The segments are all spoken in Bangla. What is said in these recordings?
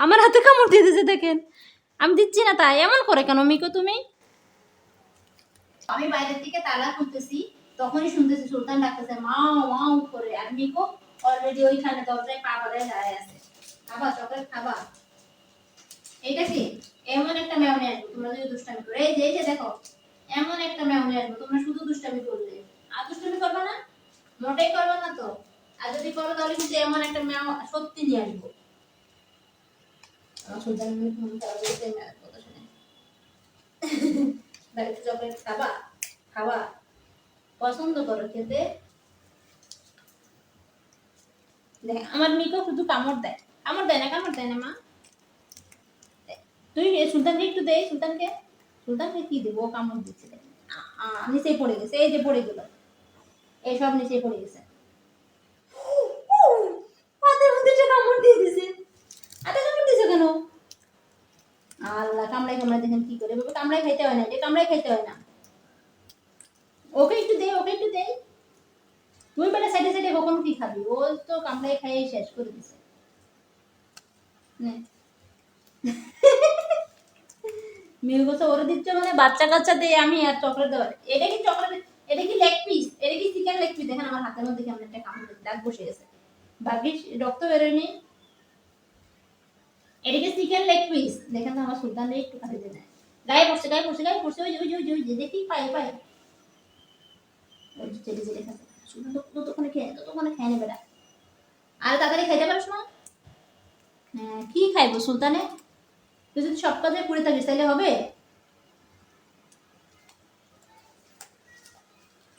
আমার হাতে কামড় দিয়ে দিয়েছে দেখেন। আমি দিচ্ছি না তাই এমন করে কেন মিকো তুমি? আমি বাইরের থেকে তালা খুলতেছি, তখনই শুনতেছি সুলতান ডাকতেছে মাও মাও করে, আর মিকো অলরেডি ওইখানে দরজায় পা বাঁধায় দাঁড়ায় আছে। খাবা চকলেট খাবা? এটা কি এমন একটা মেও নিয়ে আসবো তোমরা যদি দুষ্টামি করে? এই যে দেখো, এমন একটা মেও নিয়ে আসবো তোমরা শুধু দুষ্টামি করলে। আর দুষ্টামি করবে না, মোটেই করবে না তো। আর যদি করো তাহলে কিন্তু এমন একটা মেও সত্যি নিয়ে আসবো। আমার সুলতান কথা শুনে বাড়িতে চকলেট খাবা? খাবা? পছন্দ করো খেতে? দেখ আমার মিকো শুধু কামড় দেয়, কামড় দেয় না, কামড় দেয় না মা। তুই সুলতানকে একটু দে, সুলতানকে কি দেবো? কামড় দিচ্ছে নিচে পড়ে গেছে, এই যে পড়ে গেল, এই সব নিচে পড়ে গেছে। হাতের মধ্যে কামড় দিয়ে দিছে। হাতে কামড় দিছে কেন? আল্লাহ, কামড়াই কামড়াই দেখেন কি করে। বাবা কামড়াই খাইতে হয় না, এটা কামড়াই খাইতে হয় না। ওকে একটু দে, ওকে একটু দে। তুই বেটা সাইডে সাইডে কখন কি খাবি? ও তো কামড়াই খাইয়ে শেষ করে দিছে। মিউ বলছে ওরে দিচ্ছ মানে বাচ্চা কাচ্চা দিয়ে আমি আর চকলেট দেওয়ার। এটা কি চকলেট? এটা কি লেগ পিস? এটা কি চিকেন লেগ পিস? দেখেন আমার হাতের মধ্যে কেমন একটা কামড় দাগ বসে গেছে, ভাগ্যিস রক্ত বেরোয়নি। এটা কি চিকেন লেগ পিস? দেখেন তো আমার সুলতান একটু কাটে দেয় না। গায়ে পড়ছে, গায়ে পড়ছে, গায়ে পড়ছে। ওই ওই যে দেখি পায়ে পায়ে ওই যে চেটে চেটে খাচ্ছে। সুলতান তো ততক্ষণে খেয়ে নেবে না। আর তাড়াতাড়ি খাইতে পারিস না? হ্যাঁ, কি খাইবো সুলতানে? তুই যদি সব কাজে পড়ে থাকিস তাহলে হবে?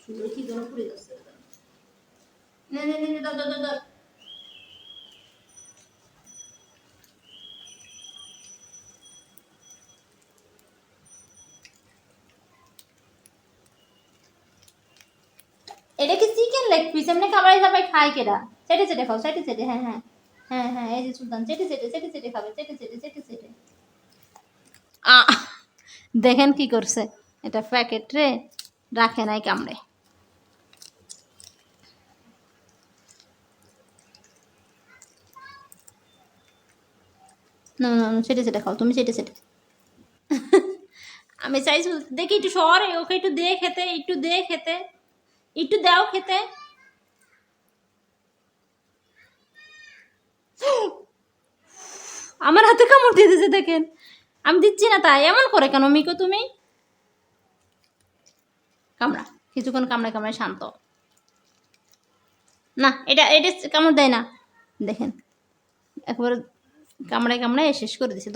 শুধু কি ধরে পড়ে যাচ্ছে। নে নে নে নে, ধর ধর ধর ধর। এটা কি চিকেন লেগ পিস? এমনি খাবারই সবাই খায় কেডা? চেটে চেটে খাও, চেটে চেটে। হ্যাঁ হ্যাঁ হ্যাঁ হ্যাঁ, এই যে সুলতান চেটে চেটে চেটে চেটে খাবে, চেটে চেটে চেটে চেটে। দেখেন কি করছে, এটা প্যাকেট রে রাখে নাই কামড়ে। না না, চেটে চেটে খাও তুমি, চেটে চেটে। আমি চাইছি দেখি একটু সরে, ওকে একটু দে খেতে, একটু দে খেতে, একটু দাও খেতে। আমার হাতে কামড় দিয়ে দিয়েছে দেখেন। আমি দিচ্ছি না তাই এমন করে কেন মিকো তুমি? কামড়া, কিছুক্ষণ কামড়ায় কামড়ায় শান্ত। না, এটা এটা কামড় দেয় না। দেখেন একবার কামড়ায় কামড়ায় শেষ করে দিছে।